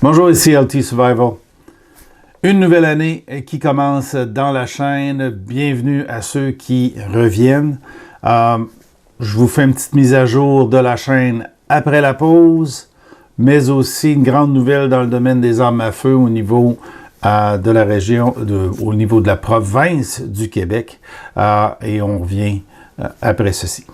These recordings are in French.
Bonjour, ici LT Survival. Une nouvelle année qui commence dans la chaîne. Bienvenue à ceux qui reviennent. Je vous fais une petite mise à jour de la chaîne après la pause, mais aussi une grande nouvelle dans le domaine des armes à feu au niveau de la région, au niveau de la province du Québec. Et on revient après ceci.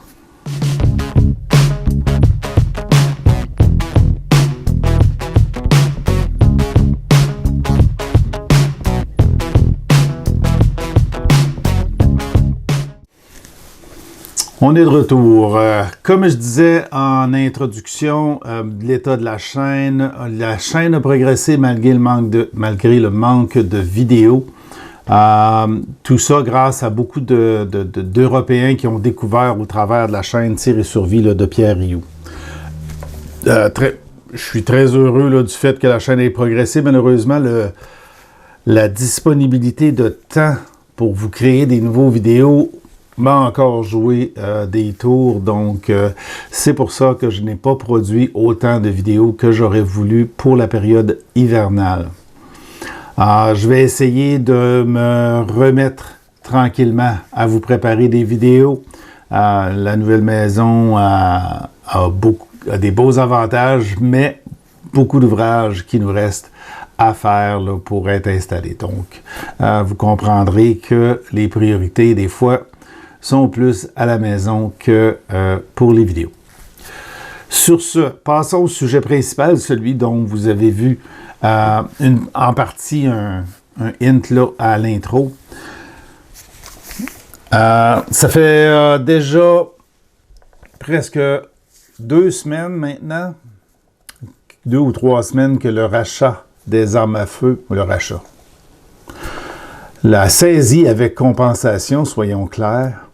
On est de retour. Comme je disais en introduction de l'état de la chaîne a progressé malgré le manque de vidéos. Tout ça grâce à beaucoup d'Européens qui ont découvert au travers de la chaîne Tir et Survie de Pierre Rioux. Je suis très heureux du fait que la chaîne ait progressé. Malheureusement, la disponibilité de temps pour vous créer des nouveaux vidéos m'a encore joué des tours, donc c'est pour ça que je n'ai pas produit autant de vidéos que j'aurais voulu pour la période hivernale. Je vais essayer de me remettre tranquillement à vous préparer des vidéos. La nouvelle maison a des beaux avantages, mais beaucoup d'ouvrages qui nous restent à faire là, pour être installés. Donc, vous comprendrez que les priorités, des fois, sont plus à la maison que pour les vidéos. Sur ce, passons au sujet principal, celui dont vous avez vu en partie un hint là, à l'intro. Ça fait déjà presque 2 semaines maintenant, 2 ou 3 semaines que le rachat des armes à feu, la saisie avec compensation, soyons clairs,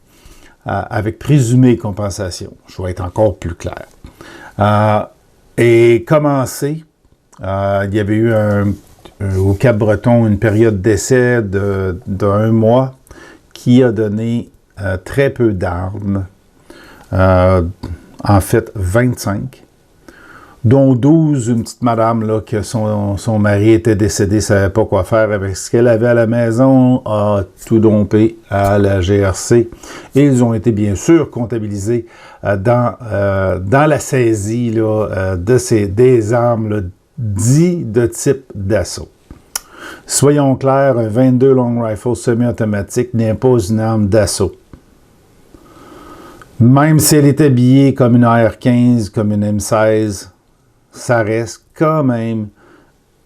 avec présumée compensation, je vais être encore plus clair, et commencé. Il y avait eu au Cap-Breton une période d'essai d'1 mois qui a donné très peu d'armes, en fait 25, dont 12, une petite madame là, que son mari était décédé, ne savait pas quoi faire avec ce qu'elle avait à la maison, a tout dompé à la GRC. Et ils ont été bien sûr comptabilisés dans la saisie là, des armes là, dites de type d'assaut. Soyons clairs, un 22 Long Rifle semi-automatique n'est pas une arme d'assaut. Même si elle est habillée comme une AR-15, comme une M16, ça reste quand même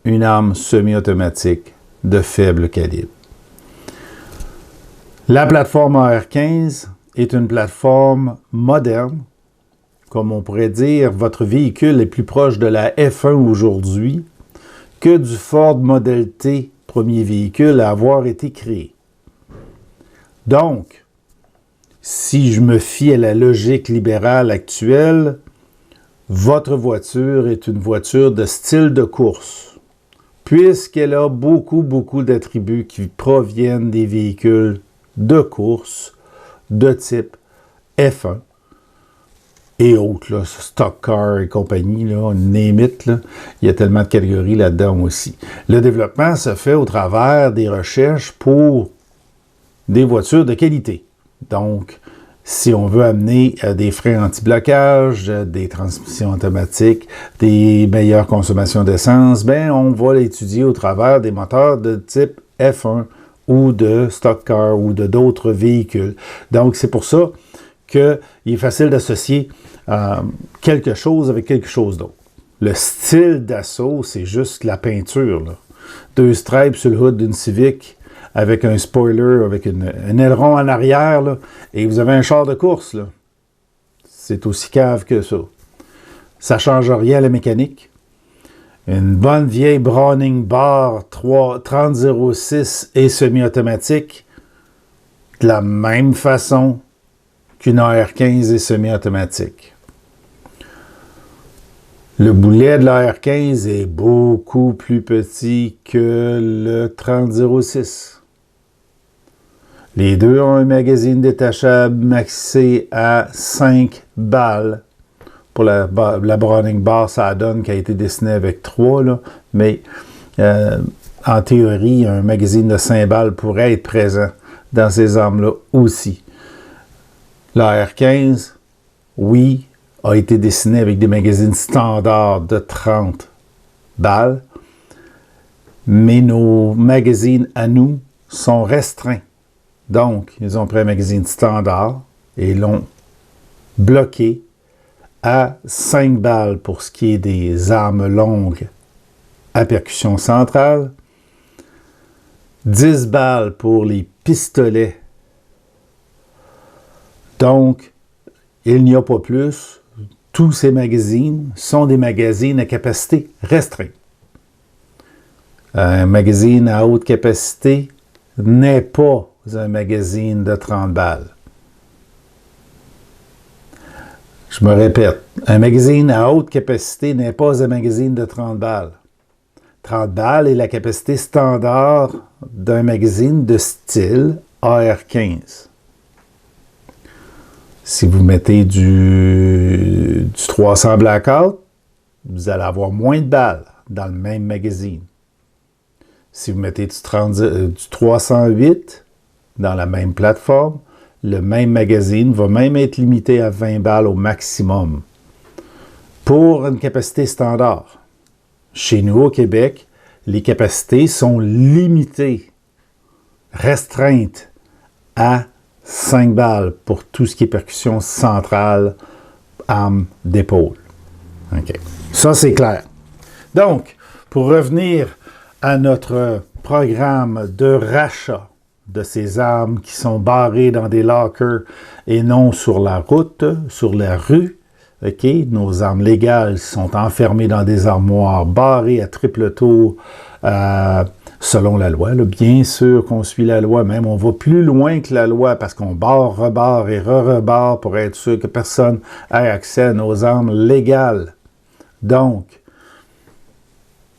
une arme semi-automatique de faible calibre. La plateforme AR-15 est une plateforme moderne. Comme on pourrait dire, votre véhicule est plus proche de la F1 aujourd'hui que du Ford Model T, premier véhicule à avoir été créé. Donc, si je me fie à la logique libérale actuelle, votre voiture est une voiture de style de course, puisqu'elle a beaucoup d'attributs qui proviennent des véhicules de course de type F1 et autres, là, stock car et compagnie, là, name it, là, il y a tellement de catégories là-dedans aussi. Le développement se fait au travers des recherches pour des voitures de qualité. Donc, si on veut amener des freins anti-blocage, des transmissions automatiques, des meilleures consommations d'essence, ben on va l'étudier au travers des moteurs de type F1 ou de stock car ou de d'autres véhicules. Donc, c'est pour ça qu'il est facile d'associer quelque chose avec quelque chose d'autre. Le style d'assaut, c'est juste la peinture, là. 2 stripes sur le hood d'une Civic, avec un spoiler, avec un aileron en arrière, là, et vous avez un char de course. C'est aussi cave que ça. Ça ne change rien à la mécanique. Une bonne vieille Browning Bar 3006 et semi-automatique, de la même façon qu'une AR-15 et semi-automatique. Le boulet de l'AR-15 est beaucoup plus petit que le 3006. Les deux ont un magazine détachable maxé à 5 balles Pour la Browning Bar, ça donne qui a été dessinée avec 3, là, mais en théorie, un magazine de 5 balles pourrait être présent dans ces armes-là aussi. La R15, oui, a été dessiné avec des magazines standards de 30 balles, mais nos magazines à nous sont restreints. Donc, ils ont pris un magazine standard et l'ont bloqué à 5 balles pour ce qui est des armes longues à percussion centrale, 10 balles pour les pistolets. Donc, il n'y a pas plus. Tous ces magazines sont des magazines à capacité restreinte. Un magazine à haute capacité n'est pas un magazine de 30 balles. Je me répète, un magazine à haute capacité n'est pas un magazine de 30 balles. 30 balles est la capacité standard d'un magazine de style AR-15. Si vous mettez du 300 Blackout, vous allez avoir moins de balles dans le même magazine. Si vous mettez du 308 dans la même plateforme, le même magazine va même être limité à 20 balles au maximum pour une capacité standard. Chez nous, au Québec, les capacités sont limitées, restreintes à 5 balles pour tout ce qui est percussion centrale, arme d'épaule. OK. Ça, c'est clair. Donc, pour revenir à notre programme de rachat de ces armes qui sont barrées dans des lockers et non sur la route, sur la rue. OK? Nos armes légales sont enfermées dans des armoires barrées à triple tour selon la loi. Là, bien sûr qu'on suit la loi, même on va plus loin que la loi parce qu'on barre, rebarre et re-rebarre pour être sûr que personne ait accès à nos armes légales. Donc,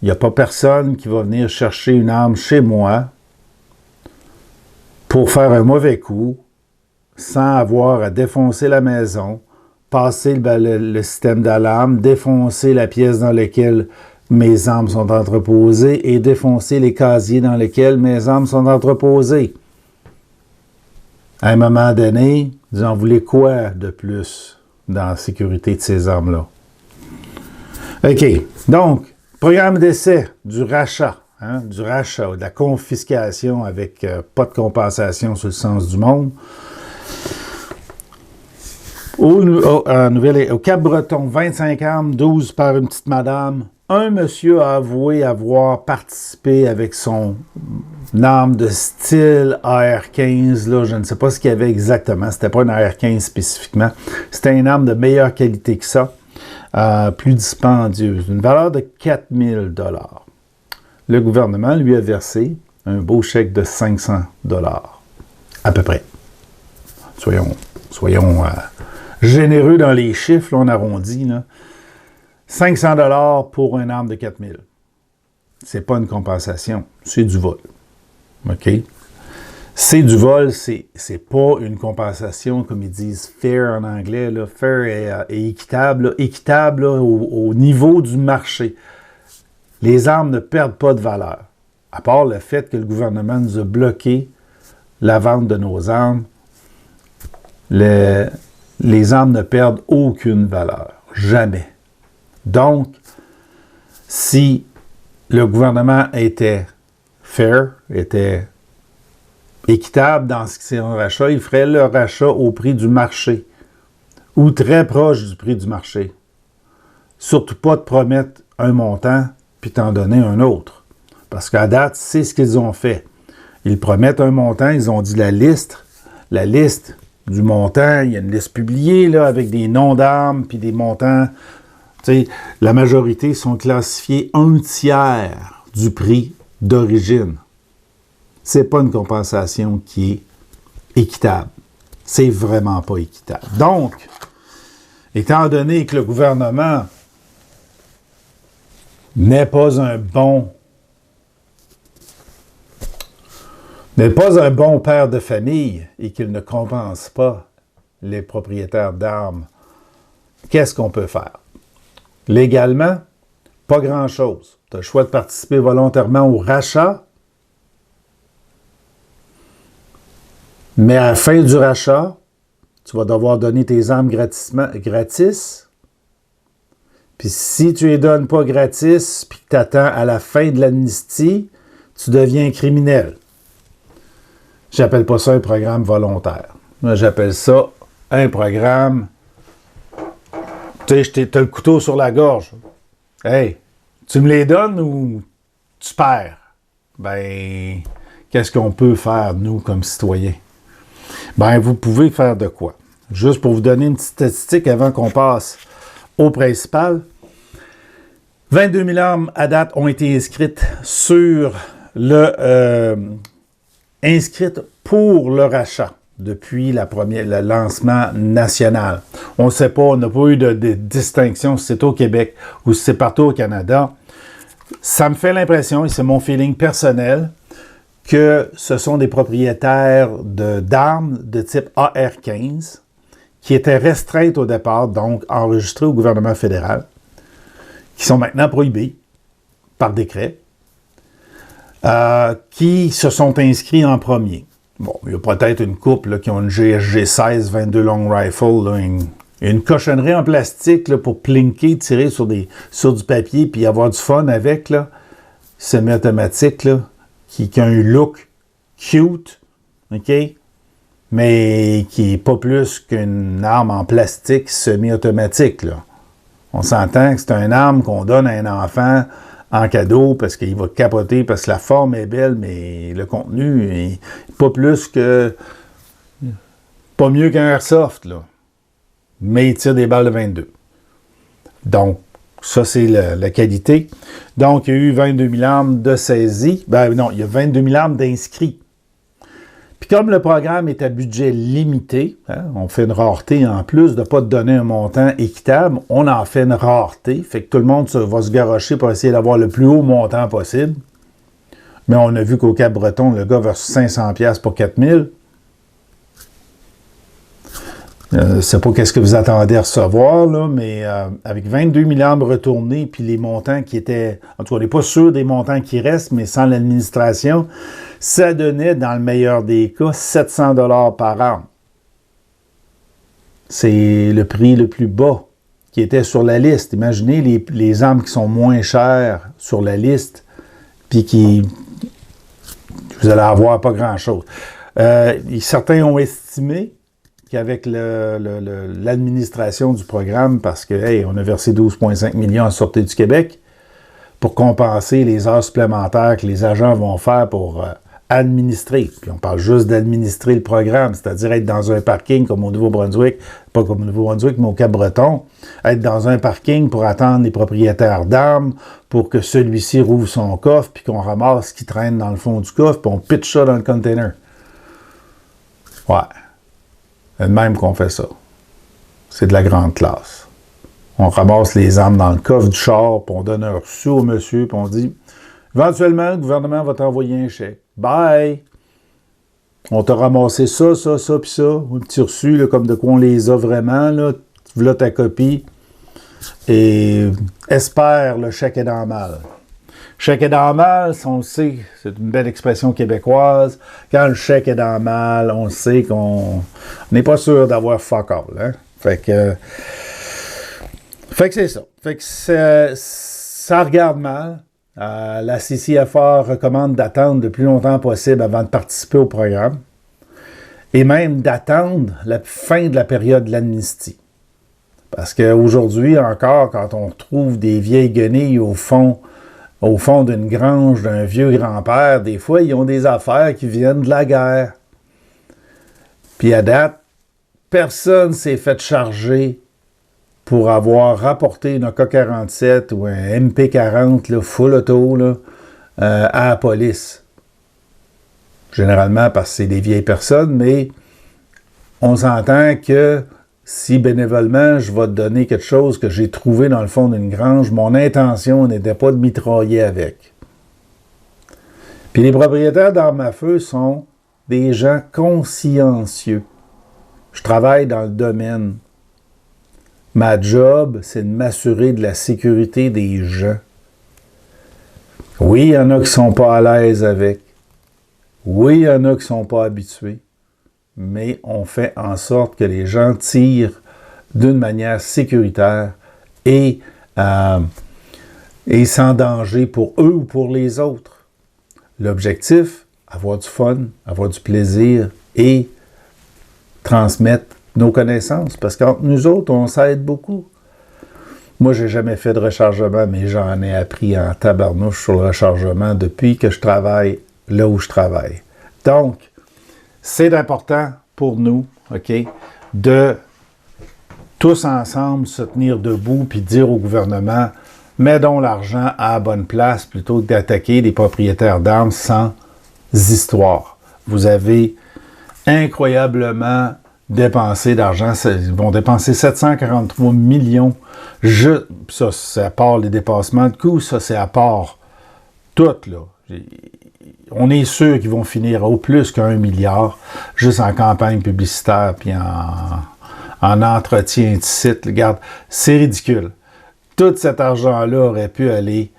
il n'y a pas personne qui va venir chercher une arme chez moi pour faire un mauvais coup, sans avoir à défoncer la maison, passer le système d'alarme, défoncer la pièce dans laquelle mes armes sont entreposées et défoncer les casiers dans lesquels mes armes sont entreposées. À un moment donné, vous en voulez quoi de plus dans la sécurité de ces armes-là? OK. Donc, programme d'essai du rachat. Du rachat, de la confiscation avec pas de compensation sur le sens du monde. Au Cap-Breton, 25 armes, 12 par une petite madame. Un monsieur a avoué avoir participé avec son arme de style AR-15. Là, je ne sais pas ce qu'il y avait exactement. C'était pas une AR-15 spécifiquement. C'était une arme de meilleure qualité que ça. Plus dispendieuse. Une valeur de 4 000 $. Le gouvernement lui a versé un beau chèque de 500 $, à peu près. Soyons généreux dans les chiffres, là, on arrondit. Là. 500 $ pour une arme de 4 000. C'est pas une compensation, c'est du vol. OK? C'est du vol, c'est pas une compensation, comme ils disent fair en anglais. Là. Fair est équitable. Là. Équitable là, au niveau du marché. Les armes ne perdent pas de valeur, à part le fait que le gouvernement nous a bloqué la vente de nos armes. Les armes ne perdent aucune valeur, jamais. Donc, si le gouvernement était fair, était équitable dans ce qui est un rachat, il ferait le rachat au prix du marché, ou très proche du prix du marché. Surtout pas de promettre un montant puis t'en donner un autre. Parce qu'à date, c'est ce qu'ils ont fait. Ils promettent un montant, ils ont dit la liste du montant, il y a une liste publiée là, avec des noms d'armes, puis des montants. Tu sais, la majorité sont classifiés 1/3 du prix d'origine. C'est pas une compensation qui est équitable. C'est vraiment pas équitable. Donc, étant donné que le gouvernement n'est pas un bon père de famille et qu'il ne compense pas les propriétaires d'armes qu'est-ce qu'on peut faire? Légalement, pas grand-chose. Tu as le choix de participer volontairement au rachat, mais à la fin du rachat, tu vas devoir donner tes armes gratis. Puis si tu les donnes pas gratis, puis que tu attends à la fin de l'amnistie, tu deviens criminel. J'appelle pas ça un programme volontaire. Moi, j'appelle ça un programme... Tu sais, t'as le couteau sur la gorge. Hey, tu me les donnes ou tu perds? Ben, qu'est-ce qu'on peut faire, nous, comme citoyens? Ben, vous pouvez faire de quoi? Juste pour vous donner une petite statistique avant qu'on passe au principal. 22 000 armes à date ont été inscrites sur inscrites pour le rachat depuis le lancement national. On ne sait pas, on n'a pas eu de distinction si c'est au Québec ou si c'est partout au Canada. Ça me fait l'impression, et c'est mon feeling personnel, que ce sont des propriétaires d'armes de type AR-15 qui étaient restreintes au départ, donc enregistrées au gouvernement fédéral, qui sont maintenant prohibées par décret, qui se sont inscrits en premier. Bon, il y a peut-être une couple là, qui ont une GSG 16, 22 long rifle, là, une cochonnerie en plastique là, pour plinker, tirer sur du papier puis avoir du fun avec, là, semi-automatique, là, qui a un look cute, OK? Mais qui n'est pas plus qu'une arme en plastique semi-automatique, là. On s'entend que c'est une arme qu'on donne à un enfant en cadeau parce qu'il va capoter, parce que la forme est belle, mais le contenu est pas plus que... pas mieux qu'un airsoft, là. Mais il tire des balles de 22. Donc, ça, c'est la qualité. Donc, il y a eu 22 000 armes de saisie. Ben non, il y a 22 000 armes d'inscrits. Puis comme le programme est à budget limité, hein, on fait une rareté en plus de ne pas te donner un montant équitable, on en fait une rareté, fait que tout le monde va se garrocher pour essayer d'avoir le plus haut montant possible. Mais on a vu qu'au Cap-Breton, le gars versus 500$ pour 4000. Je ne sais pas qu'est-ce que vous attendez à recevoir, là, mais avec 22 000 armes retournées, puis les montants qui étaient... En tout cas, on n'est pas sûr des montants qui restent, mais sans l'administration, ça donnait, dans le meilleur des cas, 700$ par arme. C'est le prix le plus bas qui était sur la liste. Imaginez les armes qui sont moins chères sur la liste, puis qui... Vous allez avoir pas grand-chose. Certains ont estimé qu'avec l'administration du programme, parce que, hey, on a versé 12,5 millions à la Sûreté du Québec pour compenser les heures supplémentaires que les agents vont faire pour administrer. Puis on parle juste d'administrer le programme, c'est-à-dire être dans un parking comme au Nouveau-Brunswick, pas comme au Nouveau-Brunswick, mais au Cap-Breton, être dans un parking pour attendre les propriétaires d'armes, pour que celui-ci rouvre son coffre, puis qu'on ramasse ce qui traîne dans le fond du coffre, puis on pitch ça dans le container. Ouais. C'est de même qu'on fait ça. C'est de la grande classe. On ramasse les armes dans le coffre du char, puis on donne un reçu au monsieur, puis on dit éventuellement, le gouvernement va t'envoyer un chèque. Bye! On t'a ramassé ça, puis ça. Un petit reçu, là, comme de quoi on les a vraiment. Là. Voilà ta copie. Et espère, le chèque est dans le mal. Chèque est dans le mal, on le sait, c'est une belle expression québécoise. Quand le chèque est dans le mal, on le sait qu'on n'est pas sûr d'avoir fuck all. Hein? Fait que c'est ça. Fait que ça regarde mal. La CCFR recommande d'attendre le plus longtemps possible avant de participer au programme. Et même d'attendre la fin de la période de l'amnistie. Parce qu'aujourd'hui, encore, quand on retrouve des vieilles guenilles au fond d'une grange d'un vieux grand-père, des fois, ils ont des affaires qui viennent de la guerre. Puis à date, personne s'est fait charger pour avoir rapporté une AK-47 ou un MP40 là, full auto là, à la police. Généralement parce que c'est des vieilles personnes, mais on s'entend que si bénévolement je vais te donner quelque chose que j'ai trouvé dans le fond d'une grange, mon intention n'était pas de mitrailler avec. Puis les propriétaires d'armes à feu sont des gens consciencieux. Je travaille dans le domaine. Ma job, c'est de m'assurer de la sécurité des gens. Oui, il y en a qui ne sont pas à l'aise avec. Oui, il y en a qui ne sont pas habitués. Mais on fait en sorte que les gens tirent d'une manière sécuritaire et sans danger pour eux ou pour les autres. L'objectif, avoir du fun, avoir du plaisir et transmettre nos connaissances. Parce qu'entre nous autres, on s'aide beaucoup. Moi, je n'ai jamais fait de rechargement, mais j'en ai appris en tabarnouche sur le rechargement depuis que je travaille là où je travaille. Donc, c'est important pour nous, OK, de tous ensemble se tenir debout puis dire au gouvernement, mettons l'argent à la bonne place plutôt que d'attaquer des propriétaires d'armes sans histoire. Vous avez incroyablement dépensé d'argent. Ils vont dépenser 743 millions. Ça, c'est à part les dépassements de coûts. Ça, c'est à part tout, là. On est sûr qu'ils vont finir au plus qu'1 milliard juste en campagne publicitaire puis en entretien de site. Regarde, c'est ridicule. Tout cet argent-là aurait pu aller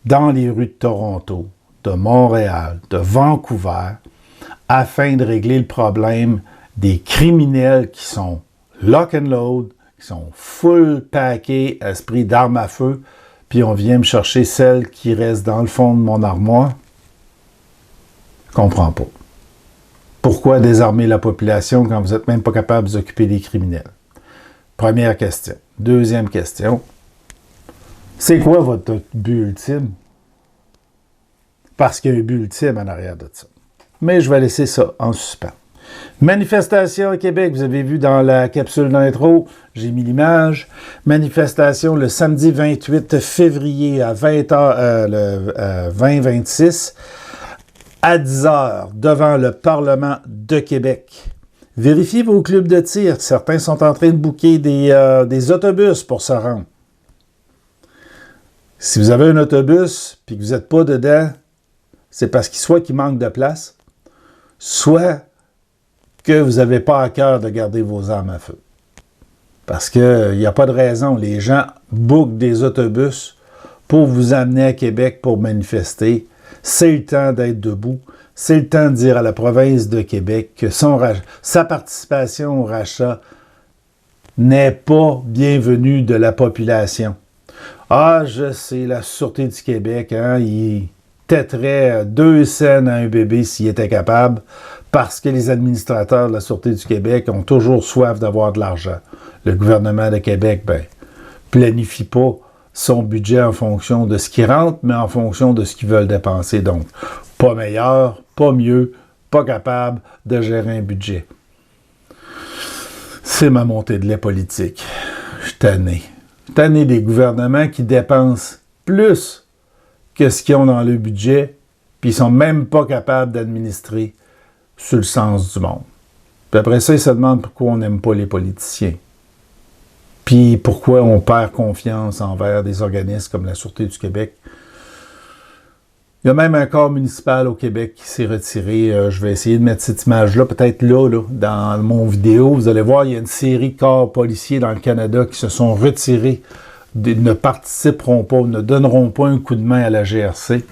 dans les rues de Toronto, de Montréal, de Vancouver, afin de régler le problème des criminels qui sont lock and load, qui sont full packés, esprit d'armes à feu, puis on vient me chercher celles qui restent dans le fond de mon armoire. Je comprends pas. Pourquoi désarmer la population quand vous n'êtes même pas capable de vous occuper des criminels? Première question. Deuxième question. C'est quoi votre but ultime? Parce qu'il y a un but ultime en arrière de ça. Mais je vais laisser ça en suspens. Manifestation au Québec, vous avez vu dans la capsule d'intro, j'ai mis l'image. Manifestation le samedi 28 février à 20h, le 20-26 à 10h devant le Parlement de Québec. Vérifiez vos clubs de tir. Certains sont en train de booker des autobus pour se rendre. Si vous avez un autobus et que vous n'êtes pas dedans, c'est parce qu'il manque de place, soit que vous n'avez pas à cœur de garder vos armes à feu. Parce qu'il n'y a pas de raison. Les gens bookent des autobus pour vous amener à Québec pour manifester. C'est le temps d'être debout. C'est le temps de dire à la province de Québec que sa participation au rachat n'est pas bienvenue de la population. Ah, je sais, la Sûreté du Québec, hein, il têterait 2 cents à un bébé s'il était capable, parce que les administrateurs de la Sûreté du Québec ont toujours soif d'avoir de l'argent. Le gouvernement de Québec, planifie pas son budget en fonction de ce qui rentre, mais en fonction de ce qu'ils veulent dépenser. Donc, pas meilleur, pas mieux, pas capable de gérer un budget. C'est ma montée de lait politique. Je suis tanné. Je suis tanné des gouvernements qui dépensent plus que ce qu'ils ont dans le budget, puis ils sont même pas capables d'administrer sur le sens du monde. Puis après ça, ils se demandent pourquoi on n'aime pas les politiciens. Puis pourquoi on perd confiance envers des organismes comme la Sûreté du Québec. Il y a même un corps municipal au Québec qui s'est retiré. Je vais essayer de mettre cette image-là, peut-être là, dans mon vidéo. Vous allez voir, il y a une série de corps policiers dans le Canada qui se sont retirés, ne participeront pas, ne donneront pas un coup de main à la GRC.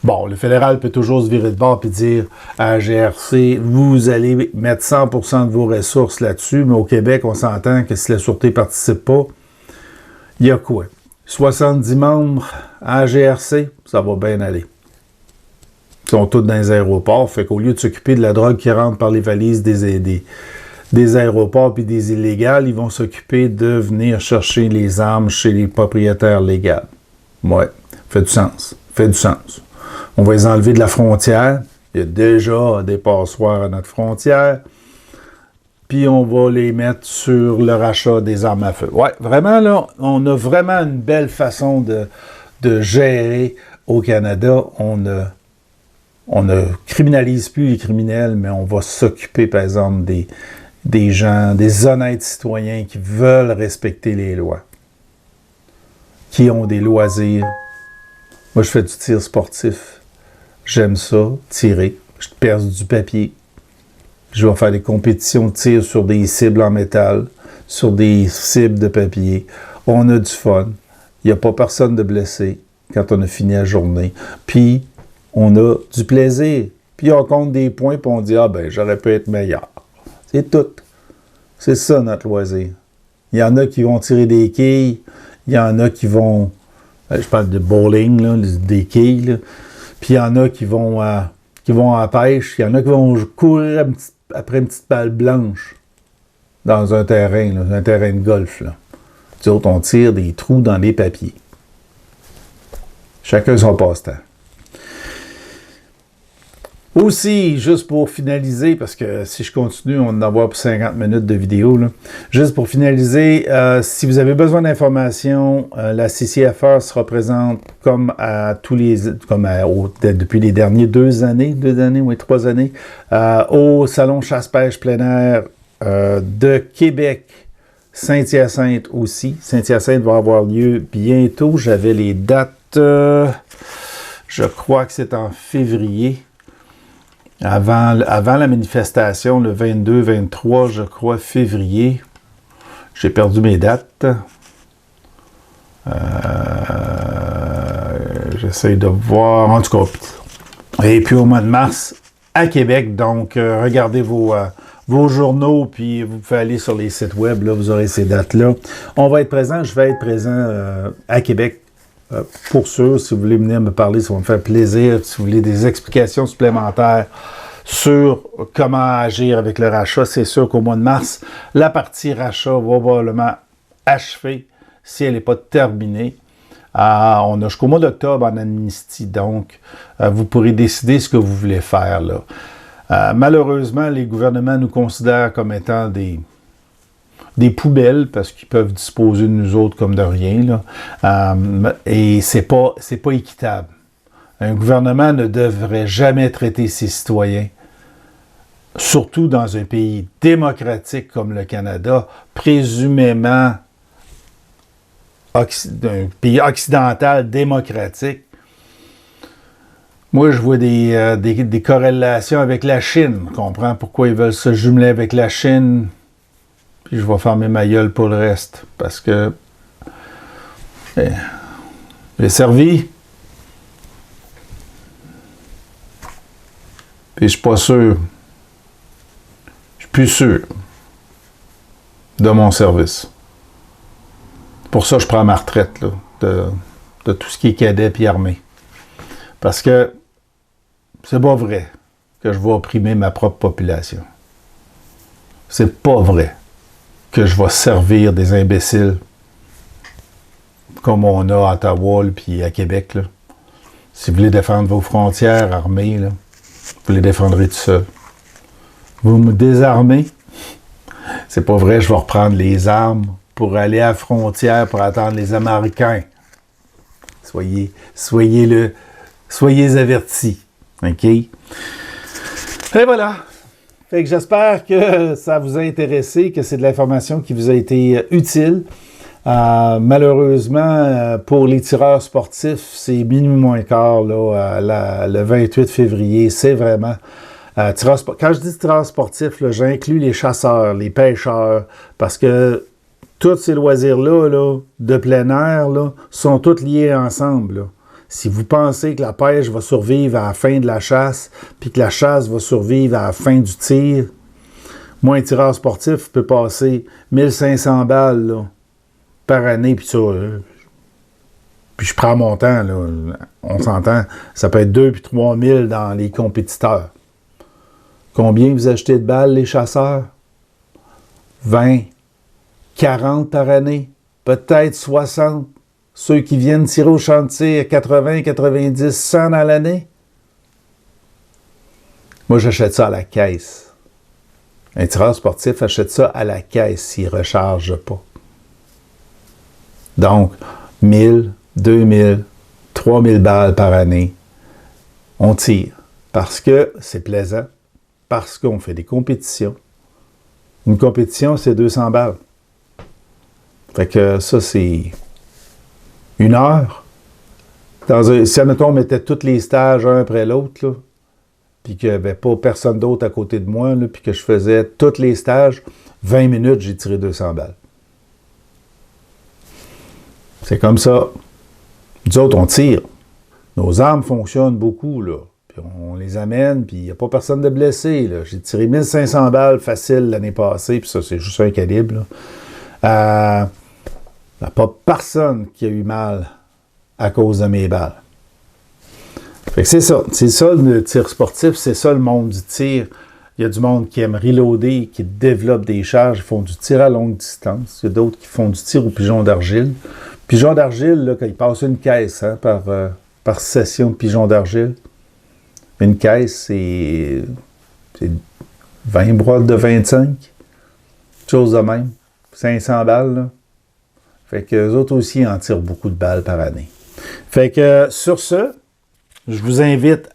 Bon, le fédéral peut toujours se virer de bord et dire à la GRC, vous allez mettre 100% de vos ressources là-dessus, mais au Québec, on s'entend que si la Sûreté ne participe pas, il y a quoi? 70 membres à la GRC, ça va bien aller. Ils sont tous dans les aéroports, fait qu'au lieu de s'occuper de la drogue qui rentre par les valises des aéroports puis des illégales, ils vont s'occuper de venir chercher les armes chez les propriétaires légaux. Ouais, fait du sens. Fait du sens. On va les enlever de la frontière. Il y a déjà des passoires à notre frontière. Puis on va les mettre sur le rachat des armes à feu. Ouais, vraiment, là, on a vraiment une belle façon de gérer au Canada. On ne criminalise plus les criminels, mais on va s'occuper, par exemple, des gens, des honnêtes citoyens qui veulent respecter les lois, qui ont des loisirs. Moi, je fais du tir sportif. J'aime ça, tirer. Je perce du papier. Je vais faire des compétitions de tir sur des cibles en métal, sur des cibles de papier. On a du fun. Il n'y a pas personne de blessé quand on a fini la journée. Puis, on a du plaisir. Puis, on compte des points, puis on dit « Ah ben, j'aurais pu être meilleur. » C'est tout. C'est ça, notre loisir. Il y en a qui vont tirer des quilles. Il y en a qui vont... Je parle de bowling, là, des quilles. Là. Puis, il y en a qui vont à la pêche. Il y en a qui vont courir après une petite balle blanche dans un terrain de golf. Là. Nous autres, on tire des trous dans les papiers. Chacun son passe-temps. Aussi, juste pour finaliser, parce que si je continue, on va en avoir pour 50 minutes de vidéo. Là. Juste pour finaliser, si vous avez besoin d'informations, la CCFR sera présente depuis les derniers 3 années, au Salon Chasse-Pêche plein air de Québec, Saint-Hyacinthe aussi. Saint-Hyacinthe va avoir lieu bientôt. J'avais les dates, je crois que c'est en février. Avant la manifestation, le 22-23, je crois, février. J'ai perdu mes dates. J'essaie de voir. En tout cas. Et puis au mois de mars, à Québec. Donc, regardez vos journaux, puis vous pouvez aller sur les sites web. Là, vous aurez ces dates-là. On va être présent. Je vais être présent à Québec. Pour sûr, si vous voulez venir me parler, ça va me faire plaisir. Si vous voulez des explications supplémentaires sur comment agir avec le rachat, c'est sûr qu'au mois de mars, la partie rachat va probablement achever si elle n'est pas terminée. On a jusqu'au mois d'octobre en amnistie, donc vous pourrez décider ce que vous voulez faire. Là. Malheureusement, les gouvernements nous considèrent comme étant des poubelles, parce qu'ils peuvent disposer de nous autres comme de rien. Là. Et c'est pas équitable. Un gouvernement ne devrait jamais traiter ses citoyens, surtout dans un pays démocratique comme le Canada, présumément un pays occidental démocratique. Moi, je vois des corrélations avec la Chine. Je comprends pourquoi ils veulent se jumeler avec la Chine. Puis je vais fermer ma gueule pour le reste. Parce que j'ai servi. Puis je suis pas sûr. Je suis plus sûr de mon service. Pour ça, je prends ma retraite là, de tout ce qui est cadet et armée. Parce que c'est pas vrai que je vais opprimer ma propre population. C'est pas vrai que je vais servir des imbéciles comme on a à Ottawa puis à Québec. Là. Si vous voulez défendre vos frontières armées, là, vous les défendrez tout seul. Vous me désarmez, c'est pas vrai, je vais reprendre les armes pour aller à la frontière pour attendre les Américains. Soyez avertis. OK? Et voilà. Fait que j'espère que ça vous a intéressé, que c'est de l'information qui vous a été utile. Malheureusement, pour les tireurs sportifs, c'est minuit moins quart là, le 28 février. C'est vraiment... quand je dis tireurs sportifs, j'inclus les chasseurs, les pêcheurs, parce que tous ces loisirs-là là, de plein air là, sont tous liés ensemble. Là. Si vous pensez que la pêche va survivre à la fin de la chasse, puis que la chasse va survivre à la fin du tir, moi, un tireur sportif peut passer 1500 balles là, par année, puis ça, puis je prends mon temps, là, on s'entend, ça peut être 2 puis 3 000 dans les compétiteurs. Combien vous achetez de balles, les chasseurs? 20, 40 par année, peut-être 60. Ceux qui viennent tirer au champ de tir, 80, 90, 100 dans l'année. Moi, j'achète ça à la caisse. Un tireur sportif achète ça à la caisse s'il ne recharge pas. Donc, 1000, 2000, 3000 balles par année, on tire. Parce que c'est plaisant, parce qu'on fait des compétitions. Une compétition, c'est 200 balles. Fait que ça, c'est 1 heure. Si, admettons, on mettait tous les stages un après l'autre, puis qu'il n'y avait pas personne d'autre à côté de moi, là, puis que je faisais tous les stages, 20 minutes, j'ai tiré 200 balles. C'est comme ça. Nous autres, on tire. Nos armes fonctionnent beaucoup, là. Puis on les amène, puis il n'y a pas personne de blessé, là. J'ai tiré 1500 balles facile l'année passée, puis ça, c'est juste un calibre, là. Il n'y a pas personne qui a eu mal à cause de mes balles. Fait que c'est ça. C'est ça le tir sportif, c'est ça le monde du tir. Il y a du monde qui aime reloader, qui développe des charges, ils font du tir à longue distance. Il y a d'autres qui font du tir au pigeon d'argile. Pigeon d'argile, là, quand ils passent une caisse par session de pigeon d'argile, une caisse, c'est 20 boîtes de 25, chose de même, 500 balles, là. Fait que eux autres aussi en tirent beaucoup de balles par année. Fait que sur ce, je vous invite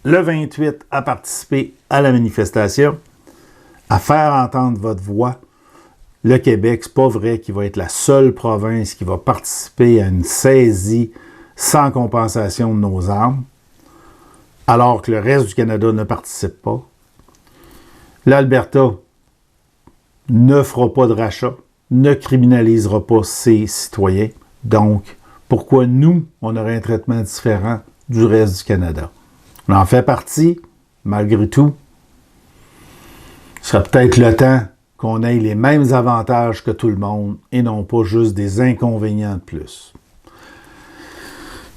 le 28 à participer à la manifestation, à faire entendre votre voix. Le Québec, c'est pas vrai qu'il va être la seule province qui va participer à une saisie sans compensation de nos armes, alors que le reste du Canada ne participe pas. L'Alberta ne fera pas de rachat, ne criminalisera pas ses citoyens. Donc, pourquoi nous, on aurait un traitement différent du reste du Canada? On en fait partie, malgré tout. Ce serait peut-être le temps qu'on ait les mêmes avantages que tout le monde et non pas juste des inconvénients de plus.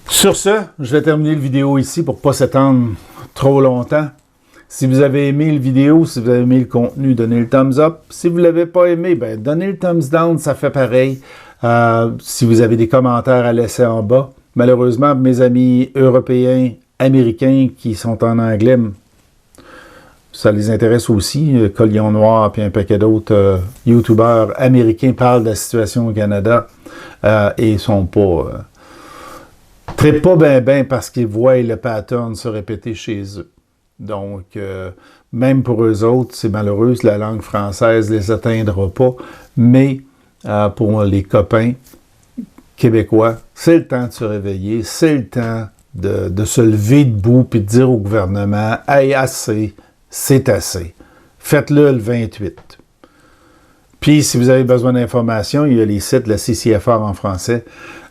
Sur ce, je vais terminer la vidéo ici pour ne pas s'étendre trop longtemps. Si vous avez aimé la vidéo, si vous avez aimé le contenu, donnez le thumbs up. Si vous ne l'avez pas aimé, ben donnez le thumbs down, ça fait pareil. Si vous avez des commentaires à laisser en bas. Malheureusement, mes amis européens, américains qui sont en anglais, ça les intéresse aussi. Collion Noir et un paquet d'autres YouTubeurs américains parlent de la situation au Canada et ils sont pas... trippent pas ben parce qu'ils voient le pattern se répéter chez eux. Donc, même pour eux autres, c'est malheureux, la langue française ne les atteindra pas, mais pour les copains québécois, c'est le temps de se réveiller, c'est le temps de se lever debout et de dire au gouvernement « Hey, assez, c'est assez. Faites-le le 28. » Puis, si vous avez besoin d'informations, il y a les sites de la CCFR en français.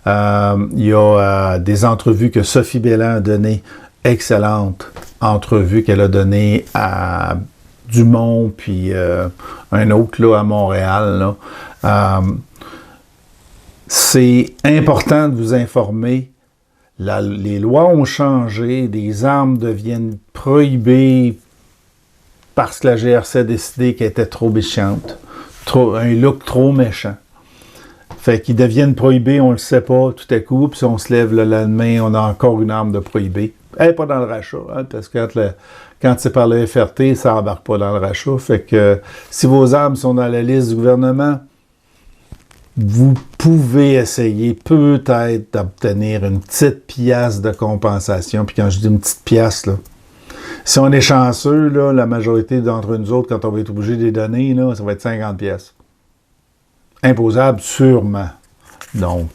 Il y a des entrevues que Sophie Bélan a données, excellentes entrevues qu'elle a données à Dumont, puis un autre là, à Montréal. Là. C'est important de vous informer. Les lois ont changé, des armes deviennent prohibées parce que la GRC a décidé qu'elle était trop méchante, un look trop méchant. Fait qu'ils deviennent prohibés, on ne le sait pas tout à coup, puis si on se lève le lendemain, on a encore une arme de prohibée. Elle n'est pas dans le rachat, hein, parce que quand c'est par le FRT, ça n'embarque pas dans le rachat. Fait que si vos armes sont dans la liste du gouvernement, vous pouvez essayer peut-être d'obtenir une petite pièce de compensation. Puis quand je dis une petite pièce, là, si on est chanceux, là, la majorité d'entre nous autres, quand on va être obligé de les donner, là, ça va être 50 pièces. Imposable, sûrement. Donc,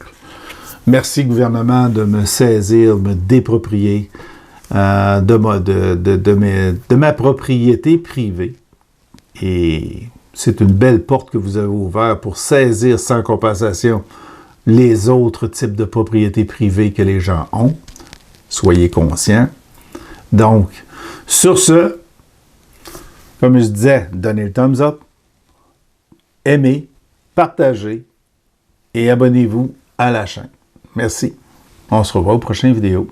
merci gouvernement de me saisir, de me déproprier de ma propriété privée. Et c'est une belle porte que vous avez ouverte pour saisir sans compensation les autres types de propriétés privées que les gens ont. Soyez conscients. Donc, sur ce, comme je disais, donnez le thumbs up, aimez, partagez et abonnez-vous à la chaîne. Merci. On se revoit aux prochaines vidéos.